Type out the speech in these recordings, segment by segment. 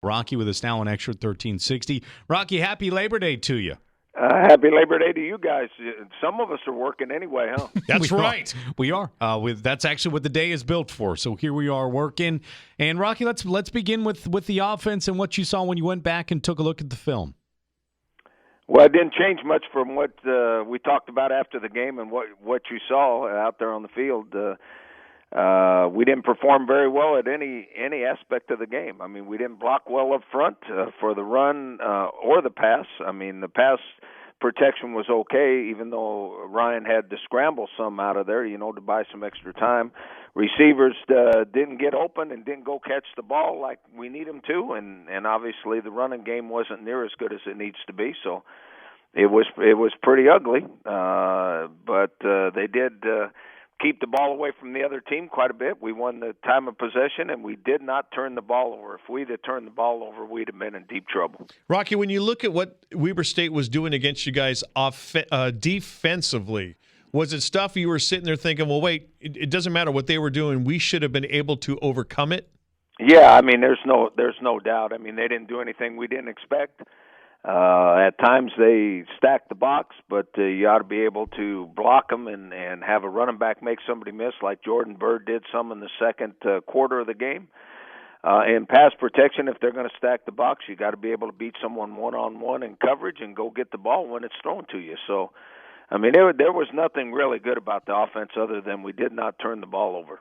Rocky with us now on Extra 1360. Rocky, happy Labor Day to you. Happy Labor Day to you guys. Some of us are working anyway, huh? That's right. We are. That's actually what the day is built for. So here we are working. And Rocky, let's begin with the offense and what you saw when you went back and took a look at the film. Well, it didn't change much from what we talked about after the game and what you saw out there on the field. We didn't perform very well at any aspect of the game. I mean, we didn't block well up front for the run or the pass. I mean, the pass protection was okay, even though Ryan had to scramble some out of there, to buy some extra time. Receivers didn't get open and didn't go catch the ball like we need them to, and obviously the running game wasn't near as good as it needs to be. So it was pretty ugly, but they did keep the ball away from the other team quite a bit. We won the time of possession, and we did not turn the ball over. If we'd have turned the ball over, we'd have been in deep trouble. Rocky, when you look at what Weber State was doing against you guys defensively, was it stuff you were sitting there thinking, well, wait, it doesn't matter what they were doing, we should have been able to overcome it? Yeah, I mean, there's no doubt. I mean, they didn't do anything we didn't expect. At times they stack the box, but you ought to be able to block them and have a running back make somebody miss like Jordan Byrd did some in the second quarter of the game. In pass protection, if they're going to stack the box, you got to be able to beat someone one-on-one in coverage and go get the ball when it's thrown to you. So, I mean, there was nothing really good about the offense other than we did not turn the ball over.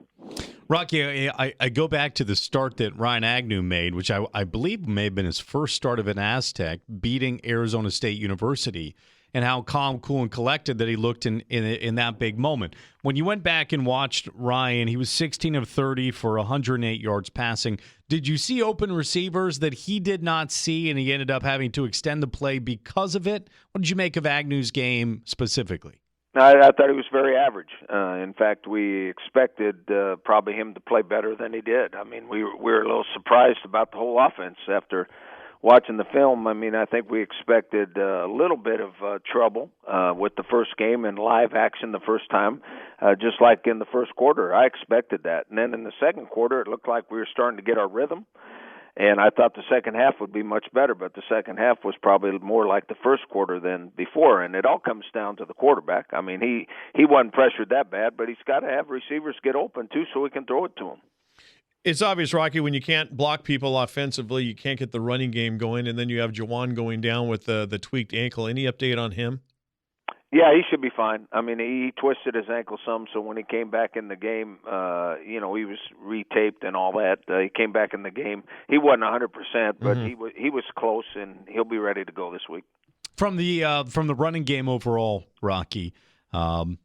Rocky, I go back to the start that Ryan Agnew made, which I believe may have been his first start of an Aztec, beating Arizona State University, and how calm, cool, and collected that he looked in that big moment. When you went back and watched Ryan, he was 16 of 30 for 108 yards passing. Did you see open receivers that he did not see, and he ended up having to extend the play because of it? What did you make of Agnew's game specifically? I thought he was very average. In fact, we expected probably him to play better than he did. I mean, we were a little surprised about the whole offense after watching the film. I mean, I think we expected a little bit of trouble with the first game in live action the first time, just like in the first quarter. I expected that. And then in the second quarter, it looked like we were starting to get our rhythm. And I thought the second half would be much better, but the second half was probably more like the first quarter than before. And it all comes down to the quarterback. I mean, he wasn't pressured that bad, but he's got to have receivers get open, too, so we can throw it to him. It's obvious, Rocky, when you can't block people offensively, you can't get the running game going, and then you have Jawan going down with the tweaked ankle. Any update on him? Yeah, he should be fine. I mean, he twisted his ankle some, so when he came back in the game, he was retaped and all that. He came back in the game. He wasn't 100%, but he was close, and he'll be ready to go this week. From the running game overall, Rocky, 3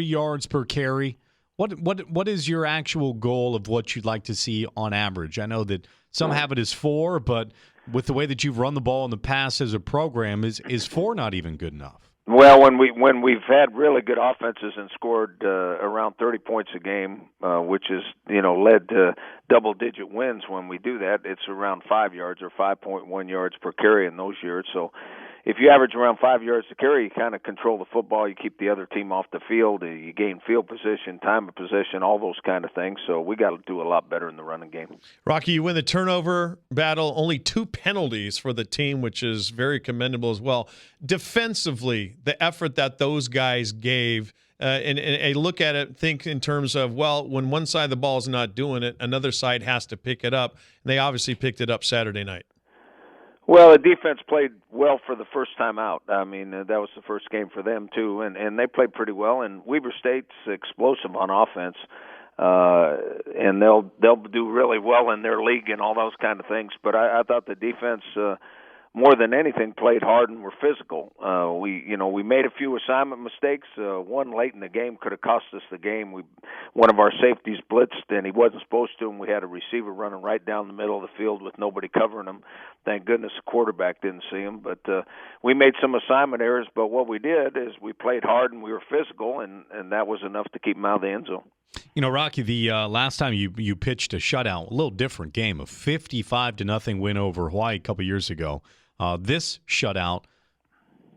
yards per carry. What is your actual goal of what you'd like to see on average? I know that some have it as 4, but with the way that you've run the ball in the past as a program, is 4 not even good enough? Well, when we've had really good offenses and scored around 30 points a game, which is led to double-digit wins, when we do that, it's around 5 yards or 5.1 yards per carry in those years. So if you average around 5 yards to carry, you kind of control the football. You keep the other team off the field. You gain field position, time of possession, all those kind of things. So we got to do a lot better in the running game. Rocky, you win the turnover battle. Only 2 penalties for the team, which is very commendable as well. Defensively, the effort that those guys gave, and I look at it, think in terms of, well, when one side of the ball is not doing it, another side has to pick it up. And they obviously picked it up Saturday night. Well, the defense played well for the first time out. I mean, that was the first game for them, too, and they played pretty well. And Weber State's explosive on offense, and they'll do really well in their league and all those kind of things. But I thought the defense, more than anything, played hard and were physical. We made a few assignment mistakes. One late in the game could have cost us the game. One of our safeties blitzed, and he wasn't supposed to, and we had a receiver running right down the middle of the field with nobody covering him. Thank goodness the quarterback didn't see him. But we made some assignment errors, but what we did is we played hard and we were physical, and that was enough to keep him out of the end zone. Rocky, the last time you pitched a shutout, a little different game, a 55-0 win over Hawaii a couple years ago. This shutout,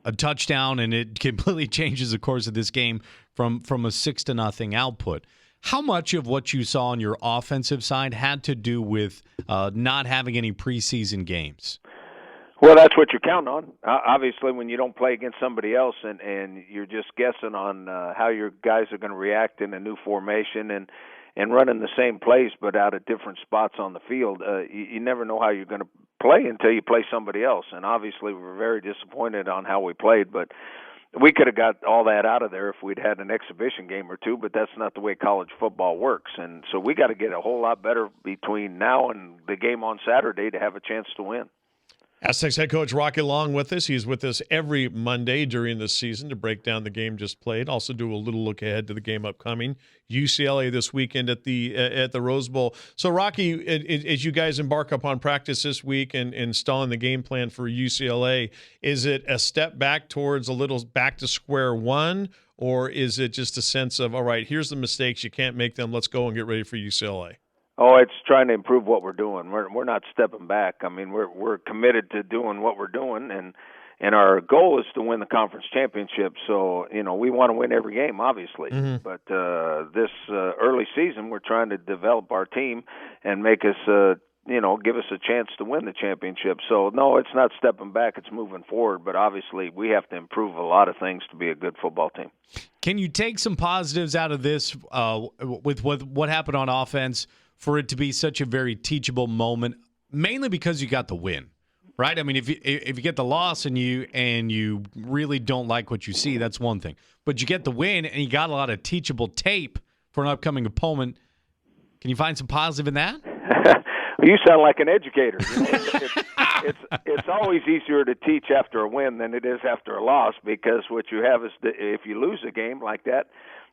a touchdown, and it completely changes the course of this game from a 6-0 output. How much of what you saw on your offensive side had to do with not having any preseason games? Well, that's what you're counting on. Obviously, when you don't play against somebody else and you're just guessing on how your guys are going to react in a new formation and running the same plays but out at different spots on the field, you never know how you're going to play until you play somebody else. And obviously, we're very disappointed on how we played, but we could have got all that out of there if we'd had an exhibition game or two, but that's not the way college football works. And so we got to get a whole lot better between now and the game on Saturday to have a chance to win. Aztecs head coach Rocky Long with us. He's with us every Monday during the season to break down the game just played. Also do a little look ahead to the game upcoming. UCLA this weekend at the Rose Bowl. So, Rocky, as you guys embark upon practice this week and installing the game plan for UCLA, is it a step back towards a little back to square one, or is it just a sense of, all right, here's the mistakes, you can't make them, let's go and get ready for UCLA? Oh, it's trying to improve what we're doing. We're not stepping back. I mean, we're committed to doing what we're doing, and our goal is to win the conference championship. So, we want to win every game, obviously. Mm-hmm. But this early season, we're trying to develop our team and make us, give us a chance to win the championship. So, no, it's not stepping back. It's moving forward. But obviously, we have to improve a lot of things to be a good football team. Can you take some positives out of this with what happened on offense for it to be such a very teachable moment, mainly because you got the win, right? I mean, if you get the loss and you really don't like what you see, that's one thing. But you get the win and you got a lot of teachable tape for an upcoming opponent. Can you find some positive in that? You sound like an educator. It's always easier to teach after a win than it is after a loss, because what you have is if you lose a game like that,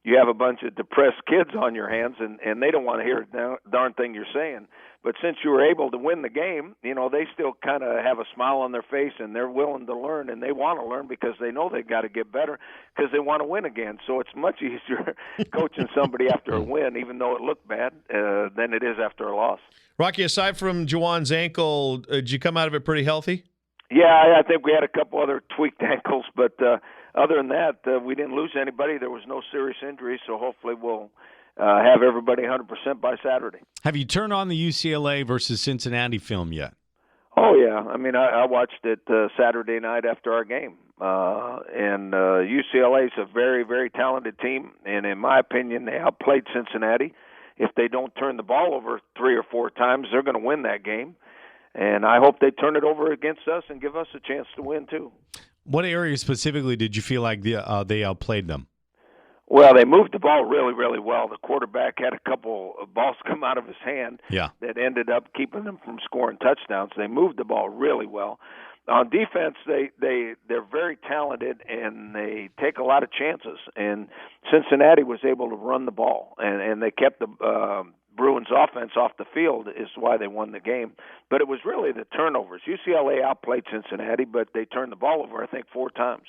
you have a bunch of depressed kids on your hands, and they don't want to hear a darn thing you're saying. But since you were able to win the game, they still kind of have a smile on their face, and they're willing to learn, and they want to learn because they know they've got to get better because they want to win again. So it's much easier coaching somebody after a win, even though it looked bad, than it is after a loss. Rocky, aside from Juwan's ankle, did you come out of it pretty healthy? Yeah, I think we had a couple other tweaked ankles, but other than that, we didn't lose anybody. There was no serious injuries, so hopefully we'll have everybody 100% by Saturday. Have you turned on the UCLA versus Cincinnati film yet? Oh, yeah. I mean, I watched it Saturday night after our game. And UCLA is a very, very talented team, and in my opinion, they outplayed Cincinnati. If they don't turn the ball over 3 or 4 times, they're going to win that game. And I hope they turn it over against us and give us a chance to win, too. What area specifically did you feel like they outplayed them? Well, they moved the ball really, really well. The quarterback had a couple of balls come out of his hand that ended up keeping them from scoring touchdowns. They moved the ball really well. On defense, they're very talented, and they take a lot of chances. And Cincinnati was able to run the ball, and they kept the Bruins offense off the field is why they won the game. But it was really the turnovers. UCLA outplayed Cincinnati, but they turned the ball over, I think, 4 times.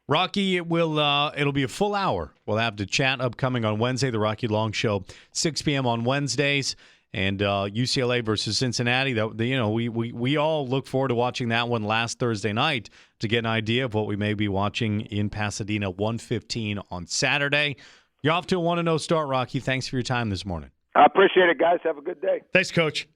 Rocky, it'll be a full hour. We'll have to chat upcoming on Wednesday, the Rocky Long Show, 6 p.m. on Wednesdays, and UCLA versus Cincinnati. We all look forward to watching that one last Thursday night to get an idea of what we may be watching in Pasadena, 1:15 on Saturday. You're off to a 1-0 start, Rocky. Thanks for your time this morning. I appreciate it, guys. Have a good day. Thanks, Coach.